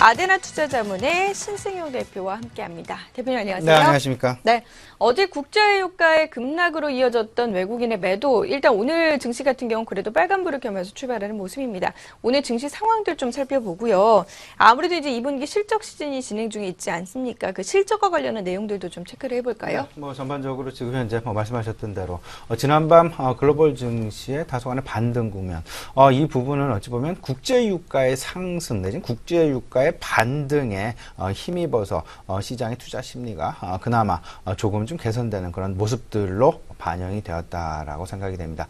아데나 투자자문의 신승용 대표와 함께합니다. 대표님 안녕하세요. 네, 안녕하십니까. 네, 어제 국제유가의 급락으로 이어졌던 외국인의 매도, 일단 오늘 증시 같은 경우 그래도 빨간불을 켜면서 출발하는 모습입니다. 오늘 증시 상황들 좀 살펴보고요. 아무래도 이제 2분기 실적 시즌이 진행 중에 있지 않습니까? 그 실적과 관련한 내용들도 좀 체크를 해볼까요? 네, 전반적으로 지금 현재 말씀하셨던 대로 지난밤 글로벌 증시의 다소간의 반등 국면, 이 부분은 어찌 보면 국제유가의 상승 내지는 국제유가의 반등에 힘입어서 시장의 투자 심리가 그나마 조금 좀 개선되는 그런 모습들로 반영이 되었다라고 생각이 됩니다.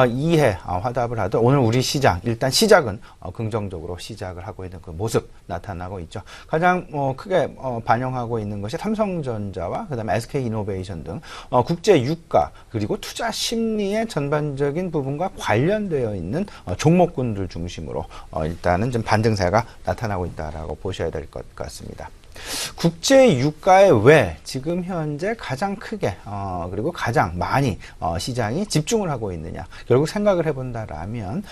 이해 화답을 하듯 오늘 우리 시장 일단 시작은 긍정적으로 시작을 하고 있는 그 모습 나타나고 있죠. 가장 크게 반영하고 있는 것이 삼성전자와 그다음에 SK이노베이션 등 국제 유가 그리고 투자 심리의 전반적인 부분과 관련되어 있는 종목군들 중심으로 일단은 좀 반등세가 나타나고 있다라고 보셔야 될 것 같습니다. 국제 유가에 왜 지금 현재 가장 크게 그리고 가장 많이 시장이 집중을 하고 있느냐, 결국 생각을 해본다라면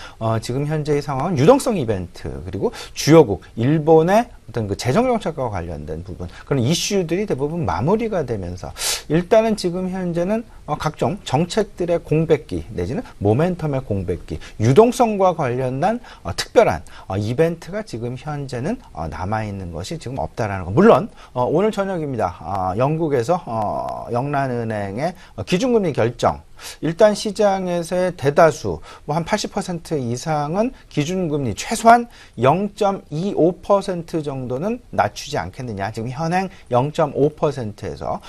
지금 현재의 상황은 유동성 이벤트 그리고 주요국 일본의 어떤 그 재정 정책과 관련된 부분, 그런 이슈들이 대부분 마무리가 되면서 일단은 지금 현재는 각종 정책들의 공백기 내지는 모멘텀의 공백기, 유동성과 관련된 특별한 이벤트가 지금 현재는 남아있는 것이 지금 없다라는 거. 물론 오늘 저녁입니다. 영국에서 영란은행의 기준금리 결정, 일단 시장에서의 대다수 한 80% 이상은 기준금리 최소한 0.25% 정도는 낮추지 않겠느냐. 지금 현행 0.5%에서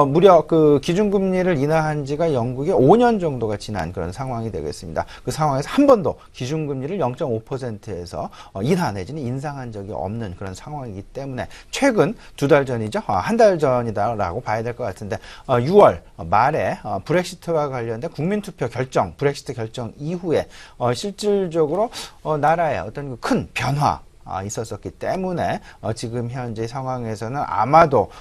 무려 그 기준금리를 인하한 지가 영국에 5년 정도가 지난 그런 상황이 되겠습니다. 그 상황에서 한 번도 기준금리를 0.5%에서 인하 내지는 인상한 적이 없는 그런 상황이기 때문에 최근 두 달 전이죠. 한 달 전이다라고 봐야 될 것 같은데 6월 말에 브렉시트와 관련된 국민투표 결정, 브렉시트 결정 이후에 실질적으로 나라의 어떤 큰 변화 있었었기 때문에 지금 현재 상황에서는 아마도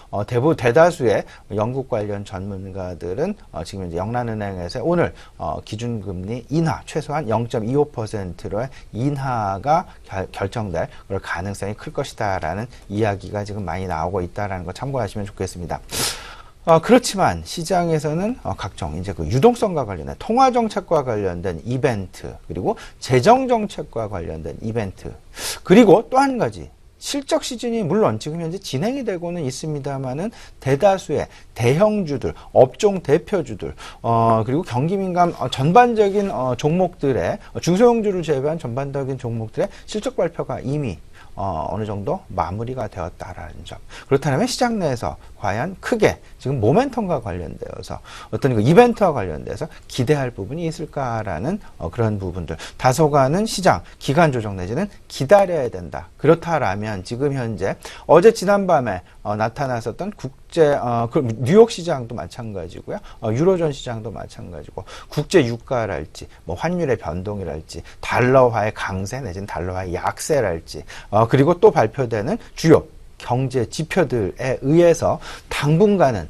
대다수의 영국 관련 전문가들은 지금 이제 영란은행에서 오늘 기준금리 인하 최소한 0.25%로의 인하가 결정될 그럴 가능성이 클 것이다라는 이야기가 지금 많이 나오고 있다라는 거 참고하시면 좋겠습니다. 그렇지만 시장에서는 각종 이제 그 유동성과 관련된 통화 정책과 관련된 이벤트 그리고 재정 정책과 관련된 이벤트 그리고 또 한 가지 실적 시즌이 물론 지금 현재 진행이 되고는 있습니다만은 대다수의 대형주들, 업종 대표주들, 그리고 경기 민감 전반적인 종목들의 중소형주를 제외한 전반적인 종목들의 실적 발표가 이미 어느 정도 마무리가 되었다라는 점. 그렇다면 시장 내에서 과연 크게 지금 모멘텀과 관련되어서 어떤 그 이벤트와 관련돼서 기대할 부분이 있을까라는 그런 부분들. 다소간은 시장 기간 조정 내지는 기다려야 된다. 그렇다라면 지금 현재 어제 지난밤에 나타났었던 뉴욕 시장도 마찬가지고요. 유로존 시장도 마찬가지고 국제 유가랄지 뭐 환율의 변동이랄지 달러화의 강세 내지는 달러화의 약세랄지 그리고 또 발표되는 주요 경제 지표들에 의해서 당분간은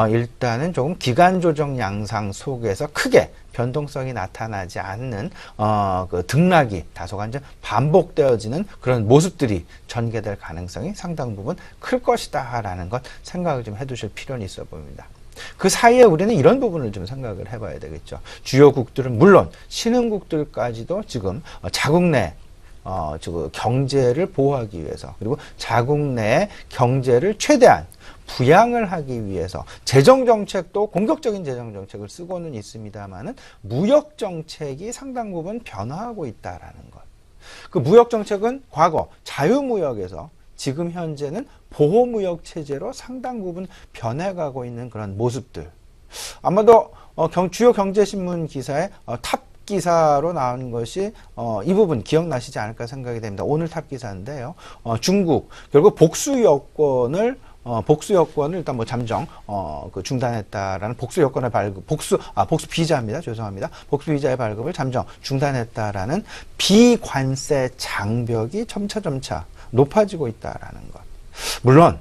일단은 조금 기간 조정 양상 속에서 크게 변동성이 나타나지 않는 그 등락이 다소간 좀 반복되어지는 그런 모습들이 전개될 가능성이 상당 부분 클 것이다라는 것 생각을 좀 해두실 필요는 있어 보입니다. 그 사이에 우리는 이런 부분을 좀 생각을 해봐야 되겠죠. 주요국들은 물론 신흥국들까지도 지금 자국 내 경제를 보호하기 위해서 그리고 자국 내의 경제를 최대한 부양을 하기 위해서 재정정책도 공격적인 재정정책을 쓰고는 있습니다만은 무역정책이 상당 부분 변화하고 있다라는 것. 그 무역정책은 과거 자유무역에서 지금 현재는 보호무역 체제로 상당 부분 변해가고 있는 그런 모습들. 아마도 주요 경제신문 기사에 탑 기사로 나온 것이 이 부분 기억나시지 않을까 생각이 됩니다. 오늘 탑 기사인데요. 중국 결국 복수 여권을 일단 잠정 중단했다라는 복수 여권의 발급, 복수 비자입니다. 죄송합니다. 복수 비자의 발급을 잠정 중단했다라는 비관세 장벽이 점차 높아지고 있다라는 것. 물론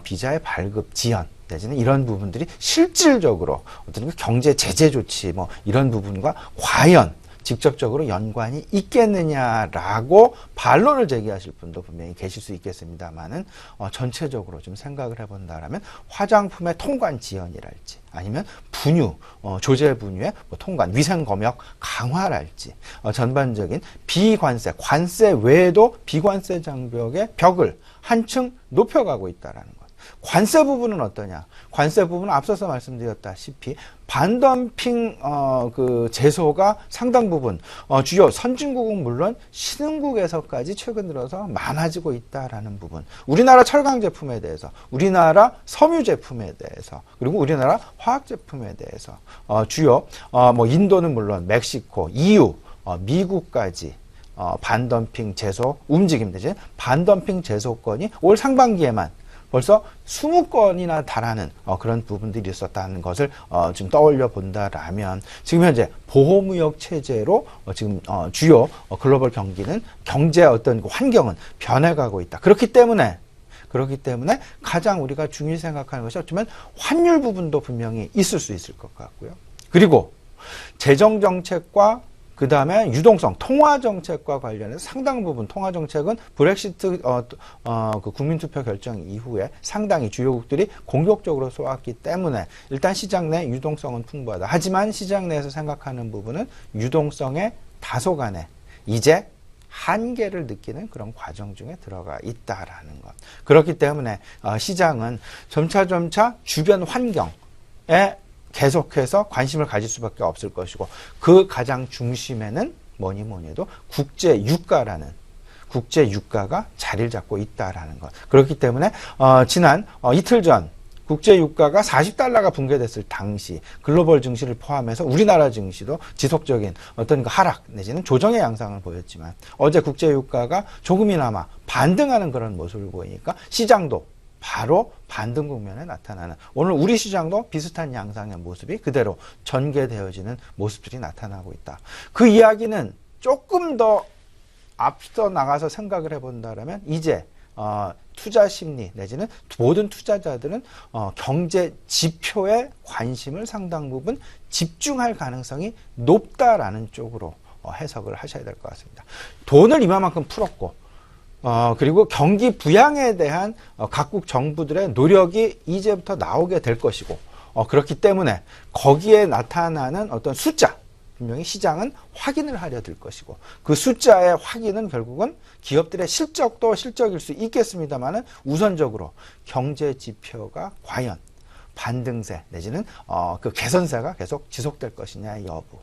비자의 발급 지연 내지는 이런 부분들이 실질적으로 어떤 경제 제재 조치 이런 부분과 과연 직접적으로 연관이 있겠느냐라고 반론을 제기하실 분도 분명히 계실 수 있겠습니다만은 전체적으로 좀 생각을 해본다라면 화장품의 통관 지연이랄지 아니면 분유, 조제 분유의 뭐 통관, 위생 검역 강화랄지 전반적인 비관세, 관세 외에도 비관세 장벽의 벽을 한층 높여가고 있다라는 것. 관세 부분은 어떠냐? 관세 부분은 앞서서 말씀드렸다시피 반덤핑 그 제소가 상당 부분 주요 선진국은 물론 신흥국에서까지 최근 들어서 많아지고 있다라는 부분. 우리나라 철강 제품에 대해서, 우리나라 섬유 제품에 대해서, 그리고 우리나라 화학 제품에 대해서 주요 뭐 인도는 물론 멕시코, EU, 미국까지 반덤핑 제소 움직임 대신 반덤핑 제소건이 올 상반기에만 벌써 20건이나 달하는 그런 부분들이 있었다는 것을 좀 떠올려 본다라면 지금 현재 보호무역 체제로 지금 주요 글로벌 경기는 경제 어떤 환경은 변해가고 있다. 그렇기 때문에 가장 우리가 중요히 생각하는 것이 어쩌면 환율 부분도 분명히 있을 수 있을 것 같고요. 그리고 재정 정책과 그 다음에 유동성, 통화정책과 관련해서 상당 부분 통화정책은 브렉시트 그 국민투표 결정 이후에 상당히 주요국들이 공격적으로 쏘았기 때문에 일단 시장 내 유동성은 풍부하다. 하지만 시장 내에서 생각하는 부분은 유동성의 다소간에 이제 한계를 느끼는 그런 과정 중에 들어가 있다라는 것. 그렇기 때문에 시장은 점차 주변 환경에 계속해서 관심을 가질 수밖에 없을 것이고 그 가장 중심에는 뭐니 해도 국제 유가라는 국제 유가가 자리를 잡고 있다라는 것. 그렇기 때문에 지난 이틀 전 국제 유가가 40달러가 붕괴됐을 당시 글로벌 증시를 포함해서 우리나라 증시도 지속적인 어떤 그 하락 내지는 조정의 양상을 보였지만 어제 국제 유가가 조금이나마 반등하는 그런 모습을 보이니까 시장도 바로 반등 국면에 나타나는 오늘 우리 시장도 비슷한 양상의 모습이 그대로 전개되어지는 모습들이 나타나고 있다. 그 이야기는 조금 더 앞서 나가서 생각을 해본다면 이제 투자 심리 내지는 모든 투자자들은 경제 지표에 관심을 상당 부분 집중할 가능성이 높다라는 쪽으로 해석을 하셔야 될 것 같습니다. 돈을 이만큼 풀었고 그리고 경기 부양에 대한 각국 정부들의 노력이 이제부터 나오게 될 것이고 그렇기 때문에 거기에 나타나는 어떤 숫자 분명히 시장은 확인을 하려 들 것이고 그 숫자의 확인은 결국은 기업들의 실적도 실적일 수 있겠습니다만은 우선적으로 경제 지표가 과연 반등세 내지는 그 개선세가 계속 지속될 것이냐의 여부.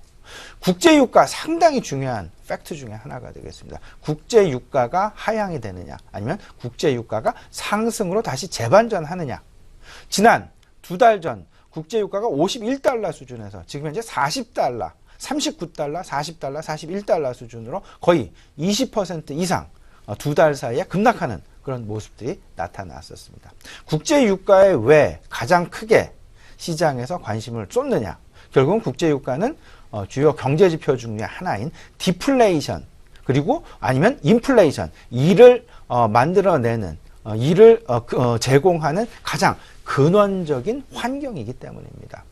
국제유가 상당히 중요한 팩트 중에 하나가 되겠습니다. 국제유가가 하향이 되느냐 아니면 국제유가가 상승으로 다시 재반전하느냐. 지난 2달 전 국제유가가 51달러 수준에서 지금 현재 40달러, 39달러, 40달러, 41달러 수준으로 거의 20% 이상 2달 사이에 급락하는 그런 모습들이 나타났었습니다. 국제유가에 왜 가장 크게 시장에서 관심을 쏟느냐. 결국은 국제유가는 주요 경제지표 중에 하나인 디플레이션 그리고 아니면 인플레이션 이를 만들어내는 이를 제공하는 가장 근원적인 환경이기 때문입니다.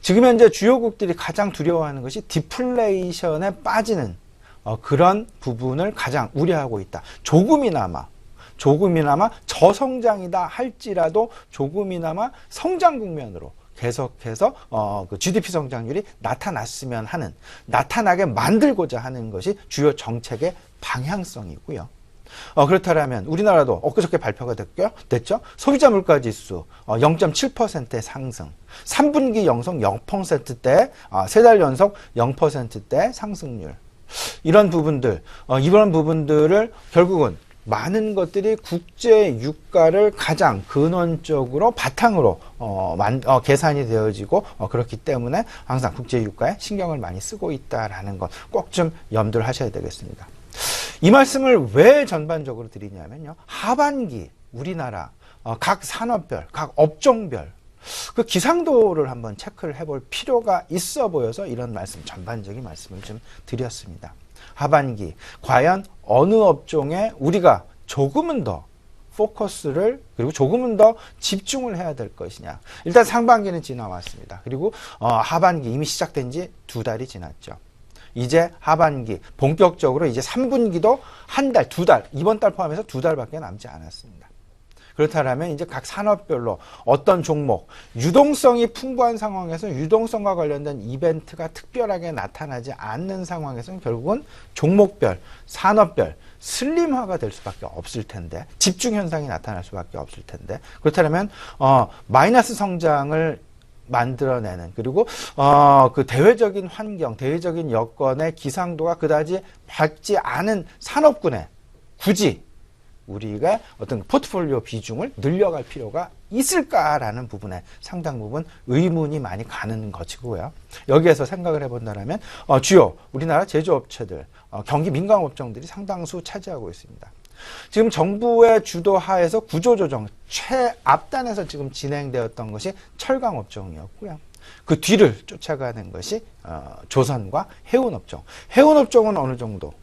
지금 현재 주요국들이 가장 두려워하는 것이 디플레이션에 빠지는 그런 부분을 가장 우려하고 있다. 조금이나마 저성장이다 할지라도 조금이나마 성장 국면으로 계속해서 그 GDP 성장률이 나타났으면 하는 나타나게 만들고자 하는 것이 주요 정책의 방향성이고요. 그렇다면 우리나라도 엊그저께 발표가 됐죠. 소비자 물가지수 0.7%의 상승, 3분기 연속 0%대, 3달 연속 0%대 상승률. 이런 부분들을 결국은 많은 것들이 국제 유가를 가장 근원적으로 바탕으로 계산이 되어지고 그렇기 때문에 항상 국제 유가에 신경을 많이 쓰고 있다라는 것 꼭 좀 염두를 하셔야 되겠습니다. 이 말씀을 왜 전반적으로 드리냐면요. 하반기 우리나라 각 산업별, 각 업종별 그 기상도를 한번 체크를 해볼 필요가 있어 보여서 이런 전반적인 말씀을 좀 드렸습니다. 하반기 과연 어느 업종에 우리가 조금은 더 포커스를 그리고 조금은 더 집중을 해야 될 것이냐. 일단 상반기는 지나왔습니다. 그리고 하반기 이미 시작된 지 2달이 지났죠. 이제 하반기 본격적으로 이제 3분기도 한 달, 두 달, 이번 달 포함해서 두 달밖에 남지 않았습니다. 그렇다면 이제 각 산업별로 어떤 종목, 유동성이 풍부한 상황에서 유동성과 관련된 이벤트가 특별하게 나타나지 않는 상황에서는 결국은 종목별, 산업별, 슬림화가 될 수밖에 없을 텐데, 집중 현상이 나타날 수밖에 없을 텐데, 그렇다면 마이너스 성장을 만들어내는, 그리고 그 대외적인 환경, 대외적인 여건의 기상도가 그다지 밝지 않은 산업군에 굳이 우리가 어떤 포트폴리오 비중을 늘려갈 필요가 있을까라는 부분에 상당 부분 의문이 많이 가는 것이고요. 여기에서 생각을 해본다면 주요 우리나라 제조업체들, 경기 민감 업종들이 상당수 차지하고 있습니다. 지금 정부의 주도하에서 구조조정 최앞단에서 지금 진행되었던 것이 철강 업종이었고요. 그 뒤를 쫓아가는 것이 조선과 해운 업종. 해운 업종은 어느 정도?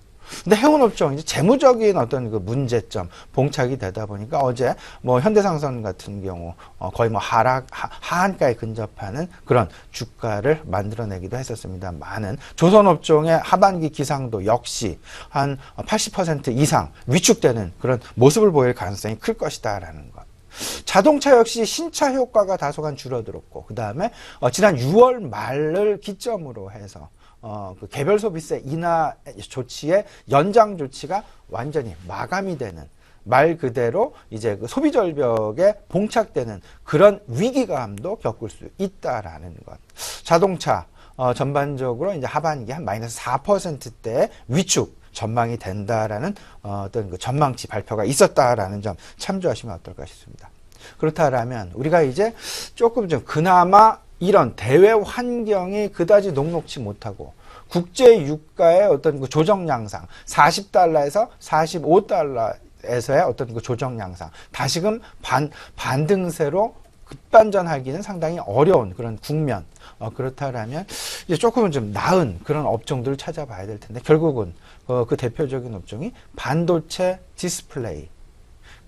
근데 해운업종 이제 재무적인 어떤 그 문제점 봉착이 되다 보니까 어제 뭐 현대상선 같은 경우 거의 뭐 하한가에 근접하는 그런 주가를 만들어내기도 했었습니다만은 조선업종의 하반기 기상도 역시 한 80% 이상 위축되는 그런 모습을 보일 가능성이 클 것이다라는 것. 자동차 역시 신차 효과가 다소간 줄어들었고, 그 다음에 지난 6월 말을 기점으로 해서 그 개별 소비세 인하 조치의 연장 조치가 완전히 마감이 되는, 말 그대로 이제 그 소비 절벽에 봉착되는 그런 위기감도 겪을 수 있다라는 것. 자동차 전반적으로 이제 하반기 한 마이너스 4%대의 위축 전망이 된다라는 어떤 그 전망치 발표가 있었다라는 점 참조하시면 어떨까 싶습니다. 그렇다라면 우리가 이제 조금 좀 그나마 이런 대외 환경이 그다지 녹록치 못하고 국제 유가의 어떤 그 조정 양상, 40달러에서 45달러에서의 어떤 그 조정 양상, 다시금 반등세로 급반전하기는 상당히 어려운 그런 국면. 그렇다라면 이제 조금은 좀 나은 그런 업종들을 찾아봐야 될 텐데, 결국은 그 대표적인 업종이 반도체 디스플레이,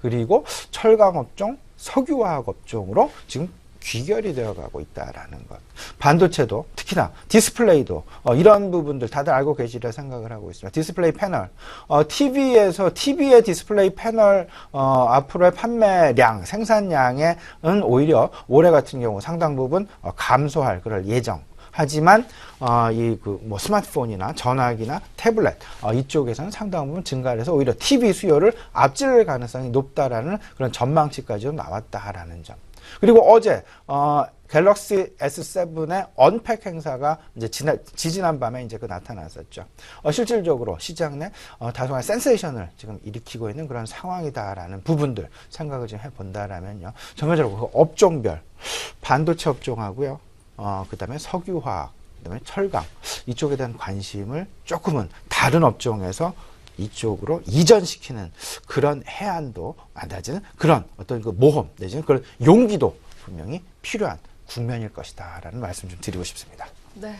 그리고 철강 업종, 석유화학 업종으로 지금 귀결이 되어가고 있다라는 것. 반도체도 특히나 디스플레이도 이런 부분들 다들 알고 계시리라 생각을 하고 있습니다. 디스플레이 패널, TV의 디스플레이 패널 앞으로의 판매량, 생산량에는 오히려 올해 같은 경우 상당 부분 감소할 그럴 예정. 하지만 이 그 뭐 스마트폰이나 전화기나 태블릿 이쪽에서는 상당 부분 증가를 해서 오히려 TV 수요를 앞질 가능성이 높다라는 그런 전망치까지도 나왔다라는 점. 그리고 어제 갤럭시 S7의 언팩 행사가 이제 지지난 밤에 이제 나타났었죠. 실질적으로 시장 내 다소간 센세이션을 지금 일으키고 있는 그런 상황이다라는 부분들 생각을 좀 해본다라면요. 전반적으로 그 업종별 반도체 업종하고요. 그다음에 석유화학, 그다음에 철강 이쪽에 대한 관심을 조금은 다른 업종에서 이쪽으로 이전시키는 그런 해안도 낮아지는 그런 어떤 그 모험 내지는 그런 용기도 분명히 필요한 국면일 것이다라는 말씀 좀 드리고 싶습니다. 네.